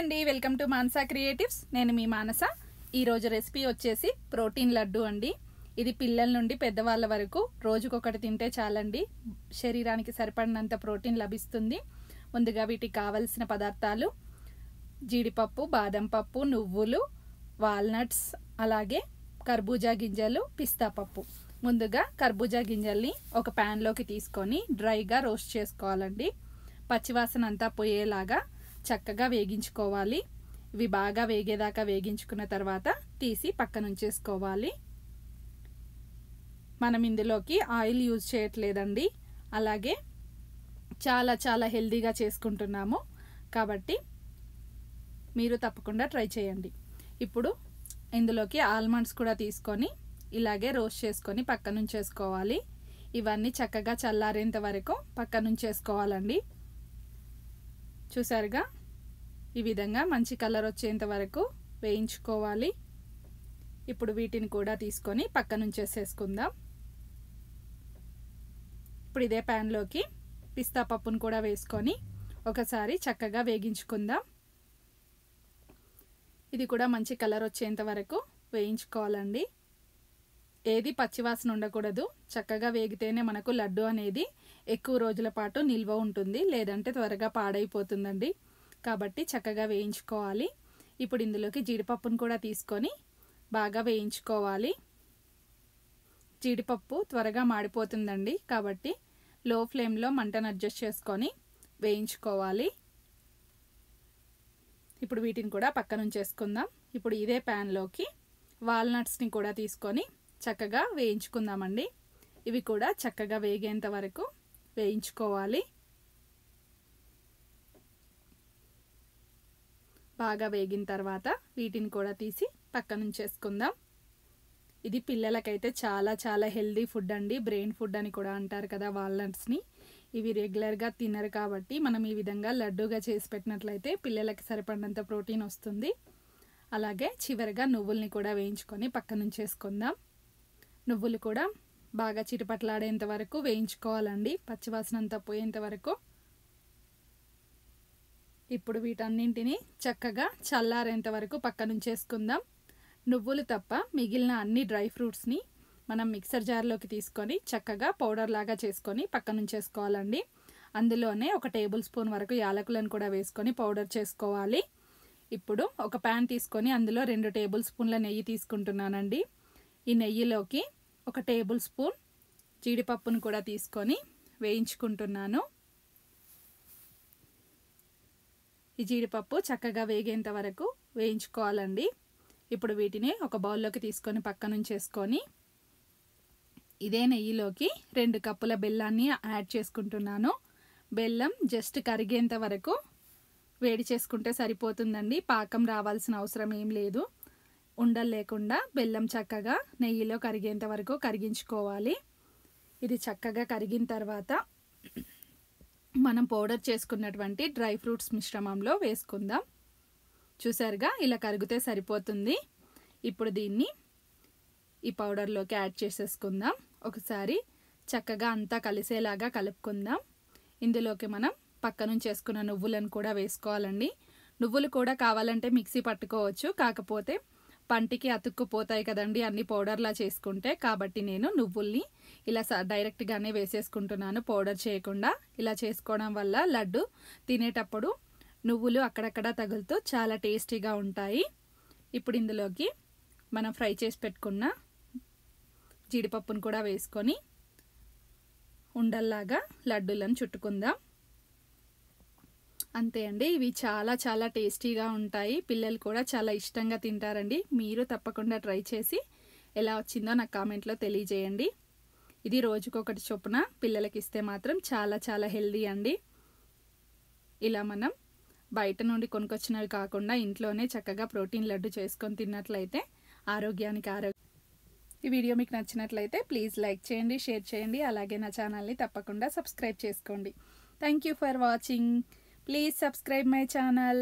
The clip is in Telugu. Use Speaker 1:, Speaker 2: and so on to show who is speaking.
Speaker 1: అండి, వెల్కమ్ టు మానసా క్రియేటివ్స్. నేను మీ మానస. ఈరోజు రెసిపీ వచ్చేసి ప్రోటీన్ లడ్డు అండి. ఇది పిల్లల నుండి పెద్దవాళ్ళ వరకు రోజుకొకటి తింటే చాలండి, శరీరానికి సరిపడినంత ప్రోటీన్ లభిస్తుంది. ముందుగా వీటికి కావలసిన పదార్థాలు: జీడిపప్పు, బాదం పప్పు, నువ్వులు, వాల్నట్స్, అలాగే కర్బూజా గింజలు, పిస్తా పప్పు. ముందుగా కర్బూజా గింజల్ని ఒక ప్యాన్లోకి తీసుకొని డ్రైగా రోస్ట్ చేసుకోవాలండి. పచ్చివాసన అంతా పోయేలాగా చక్కగా వేగించుకోవాలి. ఇవి బాగా వేగేదాకా వేగించుకున్న తర్వాత తీసి పక్కన ఉంచేసుకోవాలి. మనం ఇందులోకి ఆయిల్ యూజ్ చేయట్లేదండి, అలాగే చాలా చాలా హెల్తీగా చేసుకుంటున్నాము కాబట్టి మీరు తప్పకుండా ట్రై చేయండి. ఇప్పుడు ఇందులోకి ఆల్మండ్స్ కూడా తీసుకొని ఇలాగే రోస్ట్ చేసుకొని పక్కన ఉంచేసుకోవాలి. ఇవన్నీ చక్కగా చల్లారేంత వరకు పక్కన ఉంచేసుకోవాలండి. చూసారుగా, ఈ విధంగా మంచి కలర్ వచ్చేంత వరకు వేయించుకోవాలి. ఇప్పుడు వీటిని కూడా తీసుకొని పక్కన ఉంచేసేసుకుందాం. ఇప్పుడు ఇదే ప్యాన్లోకి పిస్తా పప్పును కూడా వేసుకొని ఒకసారి చక్కగా వేగించుకుందాం. ఇది కూడా మంచి కలర్ వచ్చేంత వరకు వేయించుకోవాలండి. ఏది పచ్చివాసన ఉండకూడదు. చక్కగా వేగితేనే మనకు లడ్డు అనేది ఎక్కువ రోజుల పాటు నిల్వ ఉంటుంది, లేదంటే త్వరగా పాడైపోతుందండి. కాబట్టి చక్కగా వేయించుకోవాలి. ఇప్పుడు ఇందులోకి జీడిపప్పును కూడా తీసుకొని బాగా వేయించుకోవాలి. జీడిపప్పు త్వరగా మాడిపోతుందండి, కాబట్టి లో ఫ్లేమ్లో మంటను అడ్జస్ట్ చేసుకొని వేయించుకోవాలి. ఇప్పుడు వీటిని కూడా పక్కన ఉంచేసుకుందాం. ఇప్పుడు ఇదే ప్యాన్లోకి వాల్నట్స్ని కూడా తీసుకొని చక్కగా వేయించుకుందామండి. ఇవి కూడా చక్కగా వేగేంత వరకు వేయించుకోవాలి. బాగా వేగిన తర్వాత వీటిని కూడా తీసి పక్కన ఉంచేసుకుందాం. ఇది పిల్లలకైతే చాలా చాలా హెల్దీ ఫుడ్ అండి. బ్రెయిన్ ఫుడ్ అని కూడా అంటారు కదా వాల్నట్స్ని. ఇవి రెగ్యులర్గా తినరు కాబట్టి మనం ఈ విధంగా లడ్డూగా చేసి పెట్టినట్లయితే పిల్లలకి సరిపడినంత ప్రోటీన్ వస్తుంది. అలాగే చివరిగా నువ్వుల్ని కూడా వేయించుకొని పక్కన ఉంచేసుకుందాం. నువ్వులు కూడా బాగా చిటపట్లాడేంత వరకు వేయించుకోవాలండి, పచ్చివాసన అంతా పోయేంత వరకు. ఇప్పుడు వీటన్నింటినీ చక్కగా చల్లారేంత వరకు పక్కన ఉంచేసుకుందాం. నువ్వులు తప్ప మిగిలిన అన్ని డ్రై ఫ్రూట్స్ని మనం మిక్సర్ జార్లోకి తీసుకొని చక్కగా పౌడర్ లాగా చేసుకొని పక్కన ఉంచేసుకోవాలండి. అందులోనే ఒక టేబుల్ స్పూన్ వరకు యాలకులను కూడా వేసుకొని పౌడర్ చేసుకోవాలి. ఇప్పుడు ఒక ప్యాన్ తీసుకొని అందులో 2 టేబుల్ స్పూన్ల నెయ్యి తీసుకుంటున్నానండి. ఈ నెయ్యిలోకి ఒక టేబుల్ స్పూన్ జీడిపప్పును కూడా తీసుకొని వేయించుకుంటున్నాను. ఈ జీడిపప్పు చక్కగా వేగేంత వరకు వేయించుకోవాలండి. ఇప్పుడు వీటిని ఒక బౌల్లోకి తీసుకొని పక్కన ఉంచేసుకొని ఇదే నెయ్యిలోకి 2 కప్పుల బెల్లాన్ని యాడ్ చేసుకుంటున్నాను. బెల్లం జస్ట్ కరిగేంత వరకు వేడి చేసుకుంటే సరిపోతుందండి, పాకం రావాల్సిన అవసరం ఏం లేదు. ఉండలు లేకుండా బెల్లం చక్కగా నెయ్యిలో కరిగేంత వరకు కరిగించుకోవాలి. ఇది చక్కగా కరిగిన తర్వాత మనం పౌడర్ చేసుకున్నటువంటి డ్రై ఫ్రూట్స్ మిశ్రమంలో వేసుకుందాం. చూసారుగా, ఇలా కరిగితే సరిపోతుంది. ఇప్పుడు దీన్ని ఈ పౌడర్లోకి యాడ్ చేసేసుకుందాం. ఒకసారి చక్కగా అంతా కలిసేలాగా కలుపుకుందాం. ఇందులోకి మనం పక్కనుంచి చేసుకున్న నువ్వులను కూడా వేసుకోవాలండి. నువ్వులు కూడా కావాలంటే మిక్సీ పట్టుకోవచ్చు, కాకపోతే పంటికి అతుక్కుపోతాయి కదండి అన్ని పౌడర్లా చేసుకుంటే. కాబట్టి నేను నువ్వుల్ని ఇలా డైరెక్ట్గానే వేసేసుకుంటున్నాను, పౌడర్ చేయకుండా. ఇలా చేసుకోవడం వల్ల లడ్డు తినేటప్పుడు నువ్వులు అక్కడక్కడ తగులుతూ చాలా టేస్టీగా ఉంటాయి. ఇప్పుడు ఇందులోకి మనం ఫ్రై చేసి పెట్టుకున్న జీడిపప్పును కూడా వేసుకొని ఉండల్లాగా లడ్డూలను చుట్టుకుందాం. అంతే అండి, ఇవి చాలా చాలా టేస్టీగా ఉంటాయి. పిల్లలు కూడా చాలా ఇష్టంగా తింటారండి. మీరు తప్పకుండా ట్రై చేసి ఎలా వచ్చిందో నాకు కామెంట్లో తెలియజేయండి. ఇది రోజుకొకటి చొప్పున పిల్లలకి ఇస్తే మాత్రం చాలా చాలా హెల్దీ అండి. ఇలా మనం బయట నుండి కొనుకొచ్చినవి కాకుండా ఇంట్లోనే చక్కగా ప్రోటీన్ లడ్డు చేసుకొని తిన్నట్లయితే ఆరోగ్యానికి ఆరోగ్యం. ఈ వీడియో మీకు నచ్చినట్లయితే ప్లీజ్ లైక్ చేయండి, షేర్ చేయండి, అలాగే నా ఛానల్ని తప్పకుండా సబ్స్క్రైబ్ చేసుకోండి. Thank you for watching. Please subscribe my channel.